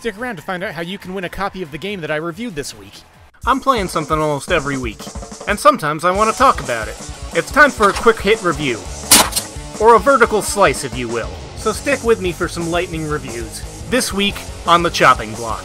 Stick around to find out how you can win a copy of the game that I reviewed this week. I'm playing something almost every week, and sometimes I want to talk about it. It's time for a quick hit review. Or a vertical slice, if you will. So stick with me for some lightning reviews. This week, on the chopping block.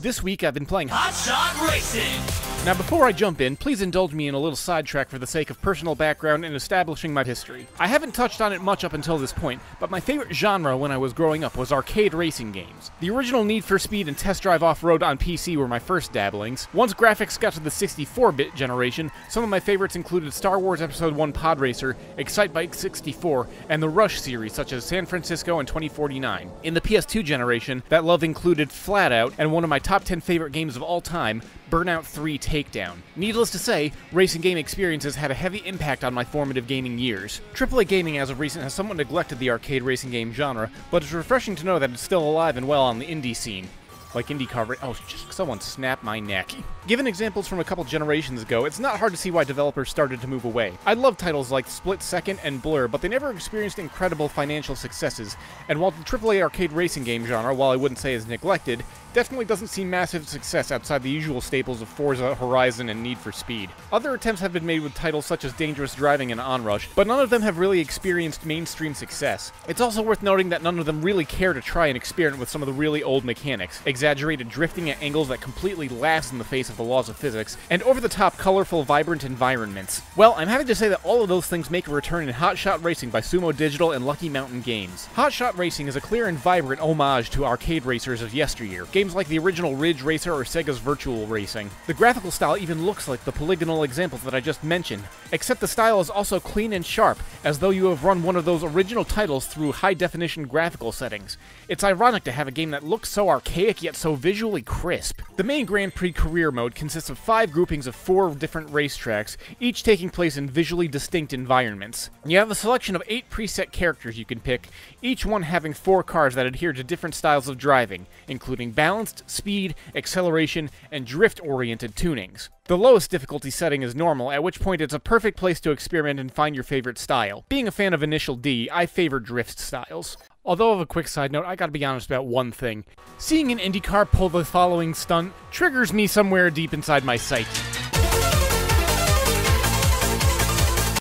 This week I've been playing Hotshot Racing! Now before I jump in, please indulge me in a little sidetrack for the sake of personal background and establishing my history. I haven't touched on it much up until this point, but my favorite genre when I was growing up was arcade racing games. The original Need for Speed and Test Drive Off-Road on PC were my first dabblings. Once graphics got to the 64-bit generation, some of my favorites included Star Wars Episode 1 Pod Racer, Excitebike 64, and the Rush series such as San Francisco and 2049. In the PS2 generation, that love included Flat Out and one of my top 10 favorite games of all time, Burnout 3 Takedown. Needless to say, racing game experiences had a heavy impact on my formative gaming years. AAA gaming as of recent has somewhat neglected the arcade racing game genre, but it's refreshing to know that it's still alive and well on the indie scene. Like IndyCar. Oh, just someone snapped my neck. Given examples from a couple generations ago, it's not hard to see why developers started to move away. I love titles like Split Second and Blur, but they never experienced incredible financial successes, and while the AAA arcade racing game genre, while I wouldn't say is neglected, definitely doesn't see massive success outside the usual staples of Forza, Horizon, and Need for Speed. Other attempts have been made with titles such as Dangerous Driving and Onrush, but none of them have really experienced mainstream success. It's also worth noting that none of them really care to try and experiment with some of the really old mechanics, exaggerated drifting at angles that completely laughs in the face of the laws of physics, and over-the-top, colorful, vibrant environments. Well, I'm happy to say that all of those things make a return in Hotshot Racing by Sumo Digital and Lucky Mountain Games. Hotshot Racing is a clear and vibrant homage to arcade racers of yesteryear, games like the original Ridge Racer or Sega's Virtual Racing. The graphical style even looks like the polygonal examples that I just mentioned, except the style is also clean and sharp, as though you have run one of those original titles through high-definition graphical settings. It's ironic to have a game that looks so archaic yet so visually crisp. The main Grand Prix career mode consists of 5 groupings of 4 different racetracks, each taking place in visually distinct environments. You have a selection of 8 preset characters you can pick, each one having 4 cars that adhere to different styles of driving, including balanced, speed, acceleration, and drift-oriented tunings. The lowest difficulty setting is normal, at which point it's a perfect place to experiment and find your favorite style. Being a fan of Initial D, I favor drift styles. Although, of a quick side note, I gotta be honest about one thing. Seeing an IndyCar pull the following stunt triggers me somewhere deep inside my psyche.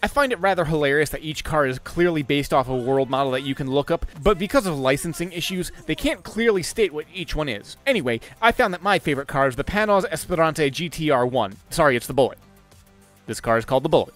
I find it rather hilarious that each car is clearly based off a world model that you can look up, but because of licensing issues, they can't clearly state what each one is. Anyway, I found that my favorite car is the Panoz Esperante GTR1. Sorry, it's the Bullet. This car is called the Bullet.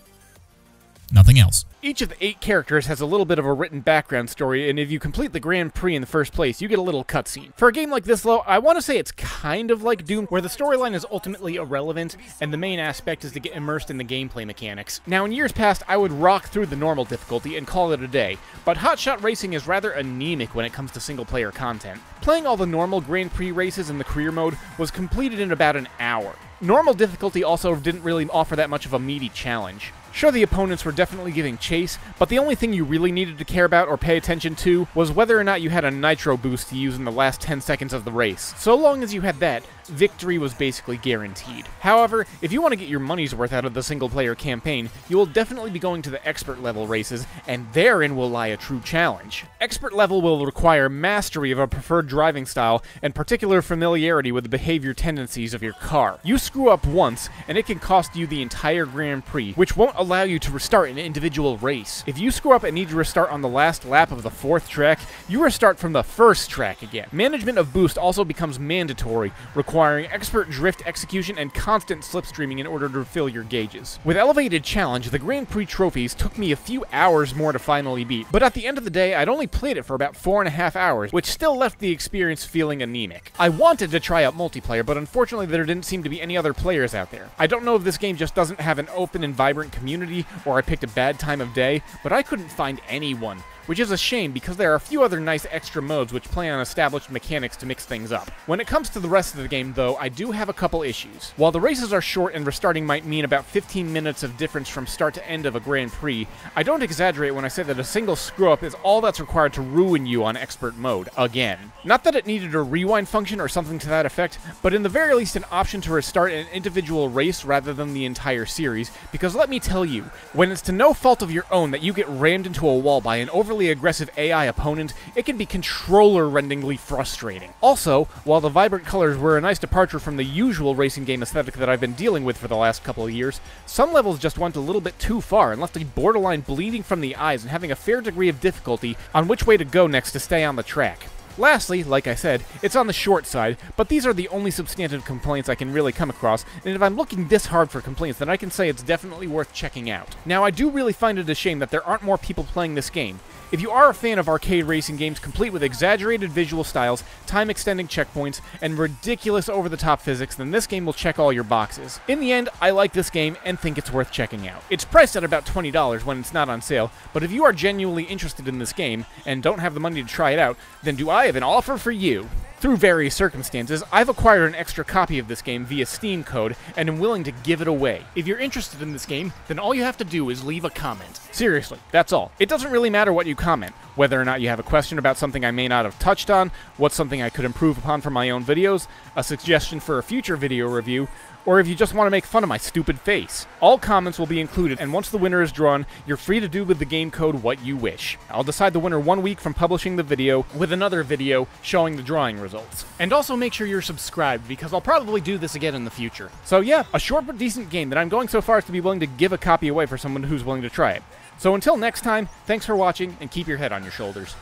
Nothing else. Each of the 8 characters has a little bit of a written background story, and if you complete the Grand Prix in the first place, you get a little cutscene. For a game like this, though, I want to say it's kind of like Doom, where the storyline is ultimately irrelevant, and the main aspect is to get immersed in the gameplay mechanics. Now, in years past, I would rock through the normal difficulty and call it a day, but Hotshot Racing is rather anemic when it comes to single-player content. Playing all the normal Grand Prix races in the career mode was completed in about an hour. Normal difficulty also didn't really offer that much of a meaty challenge. Sure, the opponents were definitely giving chase, but the only thing you really needed to care about or pay attention to was whether or not you had a nitro boost to use in the last 10 seconds of the race. So long as you had that, victory was basically guaranteed. However, if you want to get your money's worth out of the single-player campaign, you will definitely be going to the expert level races, and therein will lie a true challenge. Expert level will require mastery of a preferred driving style and particular familiarity with the behavior tendencies of your car. You screw up once, and it can cost you the entire Grand Prix, which won't allow you to restart an individual race. If you screw up and need to restart on the last lap of the 4th track, you restart from the 1st track again. Management of boost also becomes mandatory, requiring expert drift execution and constant slipstreaming in order to fill your gauges. With elevated challenge, the Grand Prix trophies took me a few hours more to finally beat, but at the end of the day, I'd only played it for about 4.5 hours, which still left the experience feeling anemic. I wanted to try out multiplayer, but unfortunately there didn't seem to be any other players out there. I don't know if this game just doesn't have an open and vibrant community, or I picked a bad time of day, but I couldn't find anyone. which is a shame because there are a few other nice extra modes which play on established mechanics to mix things up. When it comes to the rest of the game, though, I do have a couple issues. While the races are short and restarting might mean about 15 minutes of difference from start to end of a Grand Prix, I don't exaggerate when I say that a single screw-up is all that's required to ruin you on expert mode, again. Not that it needed a rewind function or something to that effect, but in the very least an option to restart an individual race rather than the entire series, because let me tell you, when it's to no fault of your own that you get rammed into a wall by an overly overly aggressive AI opponent, it can be controller-rendingly frustrating. Also, while the vibrant colors were a nice departure from the usual racing game aesthetic that I've been dealing with for the last couple of years, some levels just went a little bit too far and left me borderline bleeding from the eyes and having a fair degree of difficulty on which way to go next to stay on the track. Lastly, like I said, it's on the short side, but these are the only substantive complaints I can really come across, and if I'm looking this hard for complaints, then I can say it's definitely worth checking out. Now, I do really find it a shame that there aren't more people playing this game. If you are a fan of arcade racing games complete with exaggerated visual styles, time-extending checkpoints, and ridiculous over-the-top physics, then this game will check all your boxes. In the end, I like this game and think it's worth checking out. It's priced at about $20 when it's not on sale, but if you are genuinely interested in this game and don't have the money to try it out, then do I have an offer for you. Through various circumstances, I've acquired an extra copy of this game via Steam code, and am willing to give it away. If you're interested in this game, then all you have to do is leave a comment. Seriously, that's all. It doesn't really matter what you comment, whether or not you have a question about something I may not have touched on, what's something I could improve upon for my own videos, a suggestion for a future video review, or if you just want to make fun of my stupid face. All comments will be included, and once the winner is drawn, you're free to do with the game code what you wish. I'll decide the winner 1 week from publishing the video, with another video showing the drawing results. And also make sure you're subscribed, because I'll probably do this again in the future. So yeah, a short but decent game that I'm going so far as to be willing to give a copy away for someone who's willing to try it. So until next time, thanks for watching, and keep your head on your shoulders.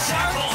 RAFFLE!